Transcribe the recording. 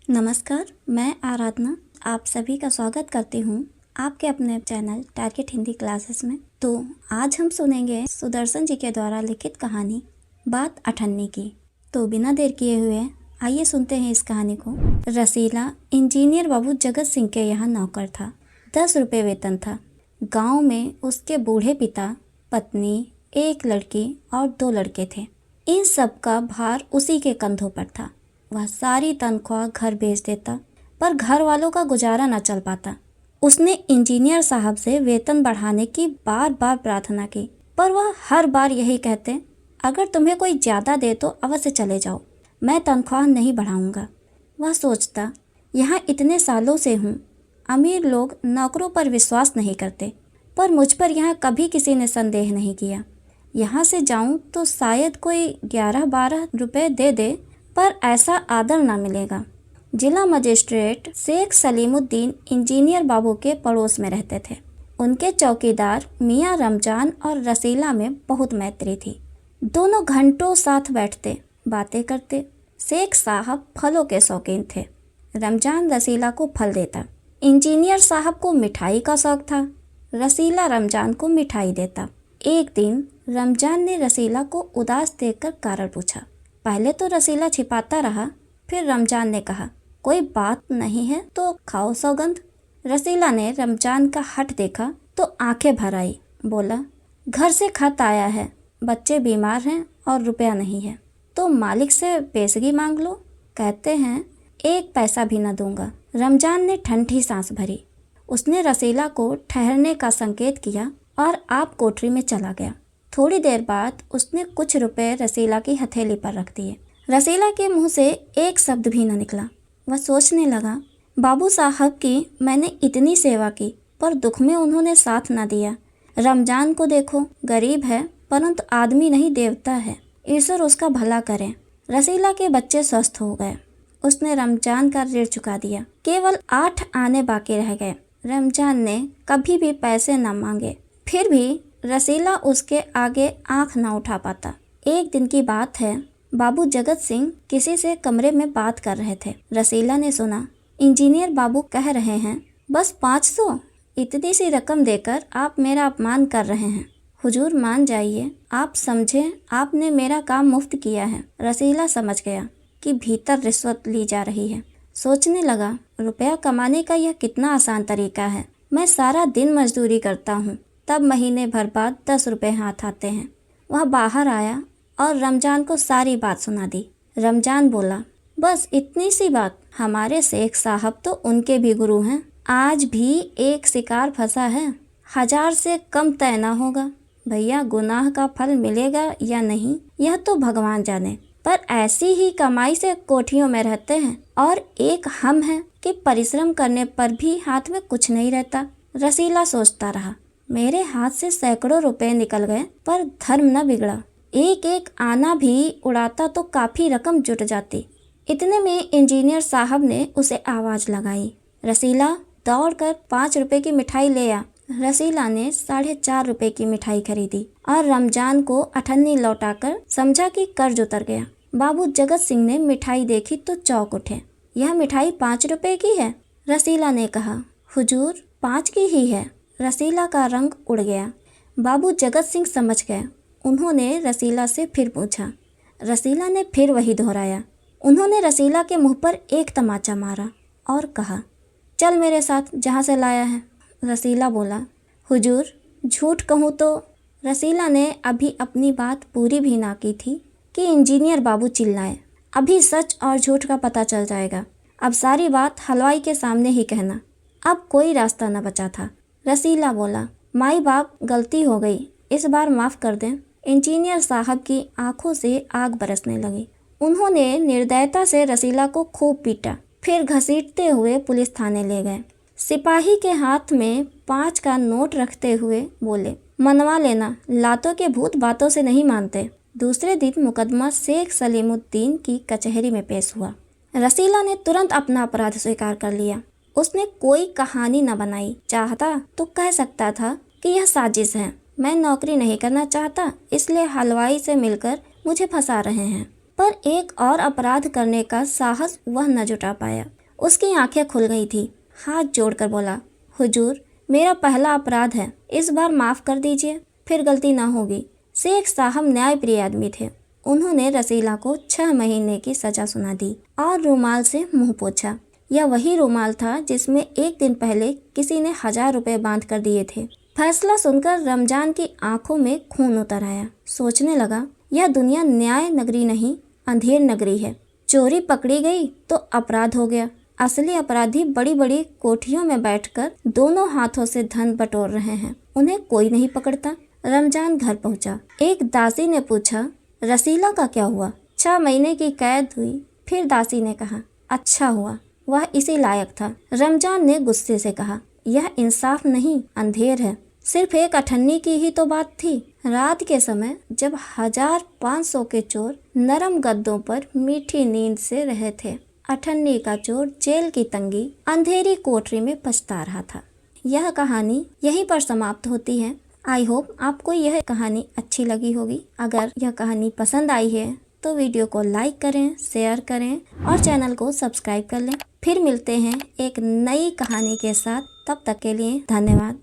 नमस्कार, मैं आराधना आप सभी का स्वागत करती हूँ आपके अपने चैनल टारगेट हिंदी क्लासेस में। तो आज हम सुनेंगे सुदर्शन जी के द्वारा लिखित कहानी बात अठन्नी की। तो बिना देर किए हुए आइए सुनते हैं इस कहानी को। रसीला इंजीनियर बाबू जगत सिंह के यहाँ नौकर था। 10 रुपये वेतन था। गांव में उसके बूढ़े पिता, पत्नी, एक लड़की और 2 लड़के थे। इन सब का भार उसी के कंधों पर था। वह सारी तनख्वाह घर भेज देता, पर घर वालों का गुजारा न चल पाता। उसने इंजीनियर साहब से वेतन बढ़ाने की बार बार प्रार्थना की, पर वह हर बार यही कहते, अगर तुम्हें कोई ज़्यादा दे तो अवश्य चले जाओ, मैं तनख्वाह नहीं बढ़ाऊंगा। वह सोचता, यहाँ इतने सालों से हूँ, अमीर लोग नौकरों पर विश्वास नहीं करते, पर मुझ पर यहाँ कभी किसी ने संदेह नहीं किया। यहाँ से जाऊँ तो शायद कोई 11-12 रुपये दे दे, पर ऐसा आदर ना मिलेगा। जिला मजिस्ट्रेट शेख सलीमुद्दीन इंजीनियर बाबू के पड़ोस में रहते थे। उनके चौकीदार मियाँ रमजान और रसीला में बहुत मैत्री थी। दोनों घंटों साथ बैठते, बातें करते। शेख साहब फलों के शौकीन थे। रमजान रसीला को फल देता। इंजीनियर साहब को मिठाई का शौक था। रसीला रमजान को मिठाई देता। एक दिन रमजान ने रसीला को उदास देखकर कारण पूछा। पहले तो रसीला छिपाता रहा, फिर रमजान ने कहा, कोई बात नहीं है तो खाओ सौगंध। रसीला ने रमजान का हठ देखा तो आंखें भर आई। बोला, घर से खत आया है, बच्चे बीमार हैं और रुपया नहीं है, तो मालिक से पेशगी मांग लो। कहते हैं 1 पैसा भी न दूंगा। रमजान ने ठंडी सांस भरी। उसने रसीला को ठहरने का संकेत किया और आप कोठरी में चला गया। थोड़ी देर बाद उसने कुछ रुपए रसीला की हथेली पर रख दिए। रसीला के मुंह से एक शब्द भी न निकला। वह सोचने लगा, बाबू साहब की मैंने इतनी सेवा की, पर दुख में उन्होंने साथ न दिया। रमजान को देखो, गरीब है परंतु आदमी नहीं देवता है, ईश्वर उसका भला करे। रसीला के बच्चे स्वस्थ हो गए। उसने रमजान का ऋण चुका दिया। केवल 8 आने बाकी रह गए। रमजान ने कभी भी पैसे न मांगे, फिर भी रसीला उसके आगे आंख न उठा पाता। एक दिन की बात है, बाबू जगत सिंह किसी से कमरे में बात कर रहे थे। रसीला ने सुना, इंजीनियर बाबू कह रहे हैं, बस 500, इतनी सी रकम देकर आप मेरा अपमान कर रहे हैं। हुजूर मान जाइए, आप समझे आपने मेरा काम मुफ्त किया है। रसीला समझ गया कि भीतर रिश्वत ली जा रही है। सोचने लगा, रुपया कमाने का यह कितना आसान तरीका है। मैं सारा दिन मजदूरी करता हूँ, तब महीने भर बाद 10 रुपये हाथ आते हैं। वह बाहर आया और रमजान को सारी बात सुना दी। रमजान बोला, बस इतनी सी बात, हमारे शेख साहब तो उनके भी गुरु हैं। आज भी एक शिकार फंसा है, 1000 से कम तय न होगा। भैया, गुनाह का फल मिलेगा या नहीं यह तो भगवान जाने, पर ऐसी ही कमाई से कोठियों में रहते हैं, और एक हम हैं कि परिश्रम करने पर भी हाथ में कुछ नहीं रहता। रसीला सोचता रहा, मेरे हाथ से सैकड़ों रुपए निकल गए, पर धर्म न बिगड़ा। एक एक आना भी उड़ाता तो काफी रकम जुट जाती। इतने में इंजीनियर साहब ने उसे आवाज लगाई, रसीला, दौड़कर 5 रुपए की मिठाई ले आ। रसीला ने 4.5 रुपए की मिठाई खरीदी और रमजान को अठन्नी लौटाकर समझा कि कर्ज उतर गया। बाबू जगत सिंह ने मिठाई देखी तो चौंक उठे। यह मिठाई 5 रुपए की है? रसीला ने कहा। हुजूर, 5 की ही है। रसीला का रंग उड़ गया। बाबू जगत सिंह समझ गए। उन्होंने रसीला से फिर पूछा। रसीला ने फिर वही दोहराया। उन्होंने रसीला के मुंह पर एक तमाचा मारा और कहा, चल मेरे साथ जहाँ से लाया है। रसीला बोला, हुजूर, झूठ कहूँ तो। रसीला ने अभी अपनी बात पूरी भी ना की थी कि इंजीनियर बाबू चिल्लाए, अभी सच और झूठ का पता चल जाएगा। अब सारी बात हलवाई के सामने ही कहना। अब कोई रास्ता न बचा था। रसीला बोला, माई बाप, गलती हो गई, इस बार माफ़ कर दें। इंजीनियर साहब की आंखों से आग बरसने लगी। उन्होंने निर्दयता से रसीला को खूब पीटा, फिर घसीटते हुए पुलिस थाने ले गए। सिपाही के हाथ में 5 का नोट रखते हुए बोले, मनवा लेना, लातों के भूत बातों से नहीं मानते। दूसरे दिन मुकदमा शेख सलीमुद्दीन की कचहरी में पेश हुआ। रसीला ने तुरंत अपना अपराध स्वीकार कर लिया। उसने कोई कहानी न बनाई। चाहता तो कह सकता था कि यह साजिश है, मैं नौकरी नहीं करना चाहता, इसलिए हलवाई से मिलकर मुझे फंसा रहे हैं। पर एक और अपराध करने का साहस वह न जुटा पाया। उसकी आंखें खुल गई थी। हाथ जोड़कर बोला, हुजूर, मेरा पहला अपराध है, इस बार माफ कर दीजिए, फिर गलती ना होगी। शेख साहब न्यायप्रिय आदमी थे। उन्होंने रसीला को 6 महीने की सजा सुना दी और रुमाल से मुंह पोंछा। यह वही रुमाल था जिसमें एक दिन पहले किसी ने 1000 रुपए बांध कर दिए थे। फैसला सुनकर रमजान की आंखों में खून उतर आया। सोचने लगा, यह दुनिया न्याय नगरी नहीं, अंधेर नगरी है। चोरी पकड़ी गई तो अपराध हो गया। असली अपराधी बड़ी बड़ी कोठियों में बैठकर दोनों हाथों से धन बटोर रहे हैं, उन्हें कोई नहीं पकड़ता। रमजान घर पहुंचा। एक दासी ने पूछा, रसीला का क्या हुआ? 6 महीने की कैद हुई। फिर दासी ने कहा, अच्छा हुआ, वह इसी लायक था। रमजान ने गुस्से से कहा, यह इंसाफ नहीं, अंधेर है। सिर्फ एक अठन्नी की ही तो बात थी। रात के समय जब 1500 के चोर नरम गद्दों पर मीठी नींद से रहे थे, अठन्नी का चोर जेल की तंगी अंधेरी कोठरी में पछता रहा था। यह कहानी यहीं पर समाप्त होती है। आई होप आपको यह कहानी अच्छी लगी होगी। अगर यह कहानी पसंद आई है तो वीडियो को लाइक करें, शेयर करें और चैनल को सब्सक्राइब कर लें। फिर मिलते हैं एक नई कहानी के साथ। तब तक के लिए धन्यवाद।